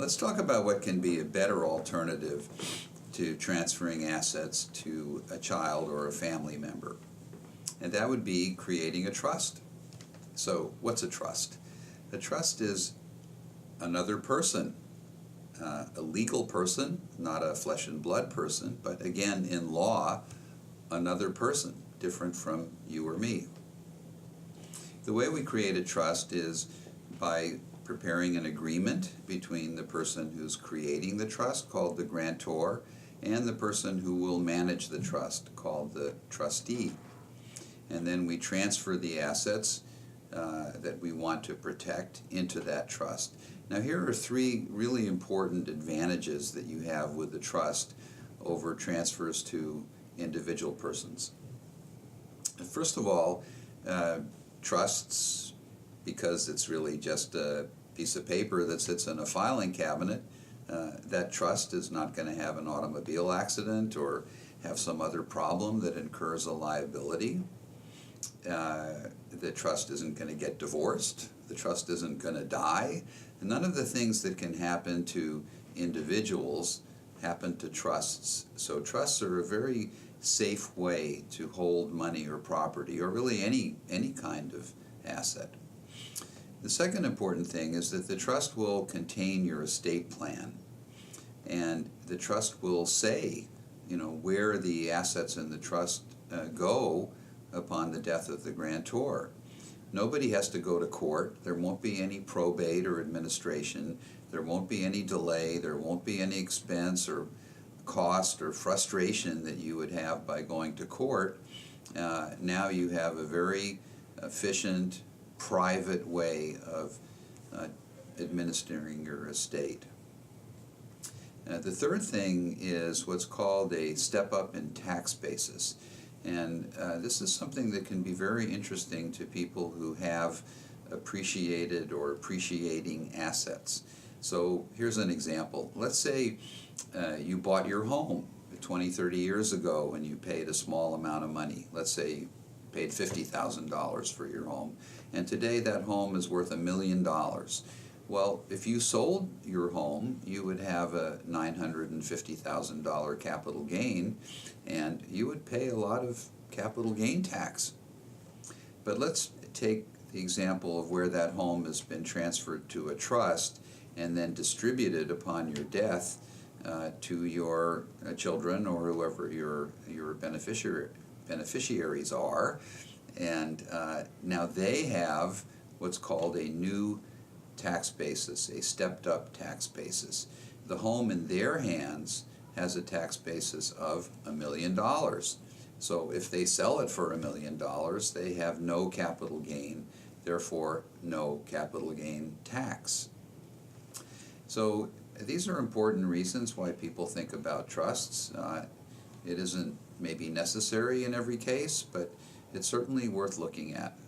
Let's talk about what can be a better alternative to transferring assets to a child or a family member. And that would be creating a trust. So what's a trust? A trust is another person, a legal person, not a flesh and blood person, but again, in law, another person, different from you or me. The way we create a trust is by preparing an agreement between the person who's creating the trust, called the grantor, and the person who will manage the trust, called the trustee. And then we transfer the assets that we want to protect into that trust. Now, here are three really important advantages that you have with the trust over transfers to individual persons. First of all, trusts, because it's really just a piece of paper that sits in a filing cabinet, that trust is not going to have an automobile accident or have some other problem that incurs a liability. The trust isn't going to get divorced. The trust isn't going to die. And none of the things that can happen to individuals happen to trusts. So trusts are a very safe way to hold money or property, or really any kind of asset. The second important thing is that the trust will contain your estate plan, and the trust will say, where the assets in the trust go upon the death of the grantor. Nobody has to go to court. There won't be any probate or administration. There won't be any delay. There won't be any expense or cost or frustration that you would have by going to court. Now you have a very efficient, private way of administering your estate. The third thing is what's called a step-up in tax basis. And this is something that can be very interesting to people who have appreciated or appreciating assets. So here's an example. Let's say you bought your home 20, 30 years ago and you paid a small amount of money. Let's say you paid $50,000 for your home. And today that home is worth $1 million. Well, if you sold your home, you would have a $950,000 capital gain, and you would pay a lot of capital gain tax. But let's take the example of where that home has been transferred to a trust and then distributed upon your death to your children or whoever your beneficiaries are. And now they have what's called a new tax basis, a stepped-up tax basis. The home in their hands has a tax basis of $1 million. So if they sell it for $1 million, they have no capital gain, therefore no capital gain tax. So these are important reasons why people think about trusts. It isn't maybe necessary in every case, but it's certainly worth looking at.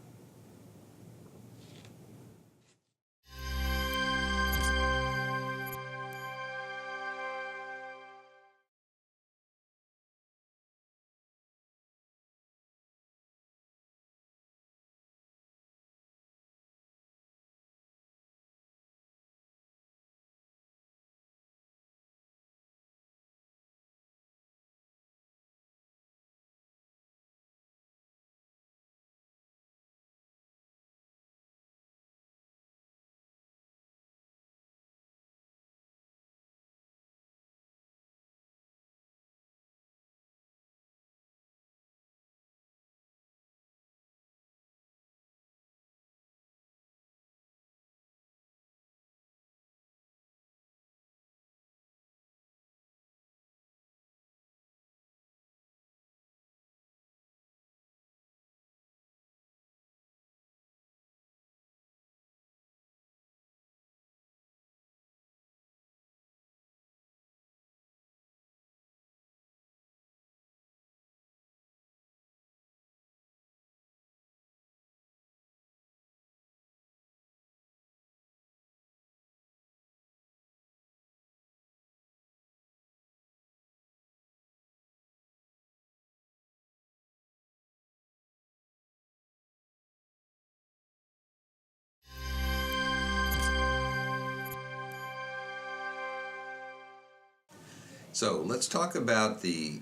So let's talk about the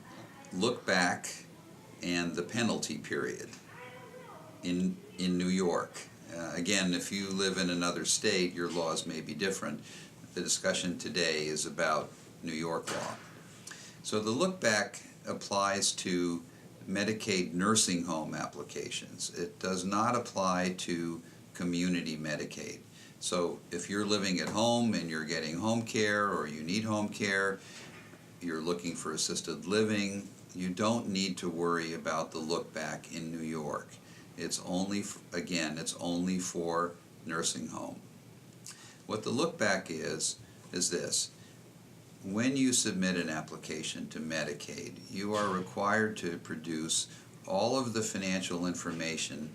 look back and the penalty period in New York. Again, if you live in another state, your laws may be different. The discussion today is about New York law. So the look back applies to Medicaid nursing home applications. It does not apply to community Medicaid. So if you're living at home and you're getting home care, or you need home care, you're looking for assisted living, you don't need to worry about the look back in New York. It's only, again, it's only for nursing home. What the look back is this. When you submit an application to Medicaid, you are required to produce all of the financial information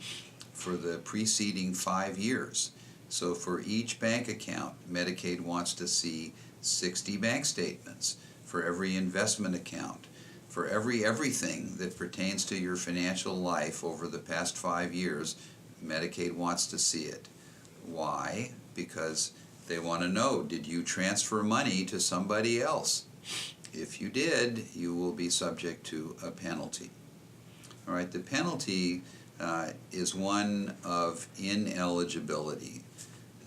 for the preceding 5 years. So for each bank account, Medicaid wants to see 60 bank statements. For every investment account, for everything that pertains to your financial life over the past 5 years, Medicaid wants to see it. Why? Because they want to know, did you transfer money to somebody else? If you did, you will be subject to a penalty. All right, the penalty is one of ineligibility.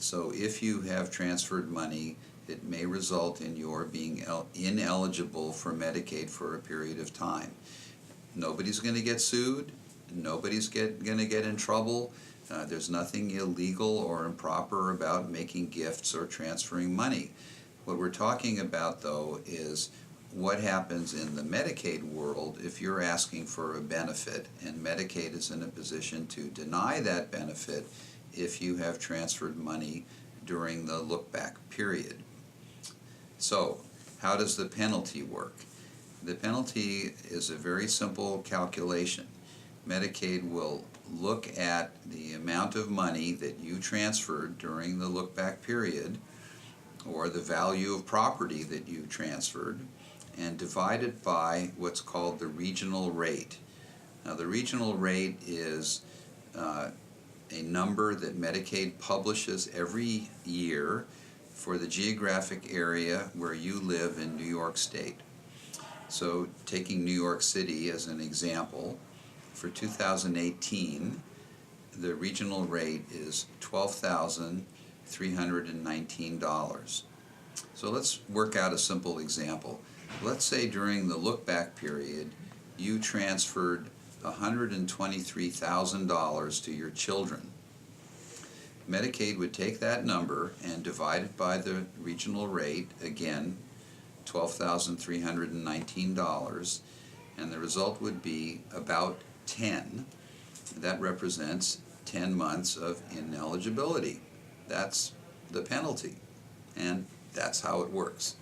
So if you have transferred money, it may result in your being ineligible for Medicaid for a period of time. Nobody's going to get sued. Nobody's going to get in trouble. There's nothing illegal or improper about making gifts or transferring money. What we're talking about, though, is what happens in the Medicaid world if you're asking for a benefit and Medicaid is in a position to deny that benefit if you have transferred money during the look-back period. So, how does the penalty work? The penalty is a very simple calculation. Medicaid will look at the amount of money that you transferred during the look-back period, or the value of property that you transferred, and divide it by what's called the regional rate. Now, the regional rate is a number that Medicaid publishes every year for the geographic area where you live in New York State. So taking New York City as an example, for 2018, the regional rate is $12,319. So let's work out a simple example. Let's say during the look-back period, you transferred $123,000 to your children. Medicaid would take that number and divide it by the regional rate, again, $12,319, and the result would be about 10. That represents 10 months of ineligibility. That's the penalty, and that's how it works.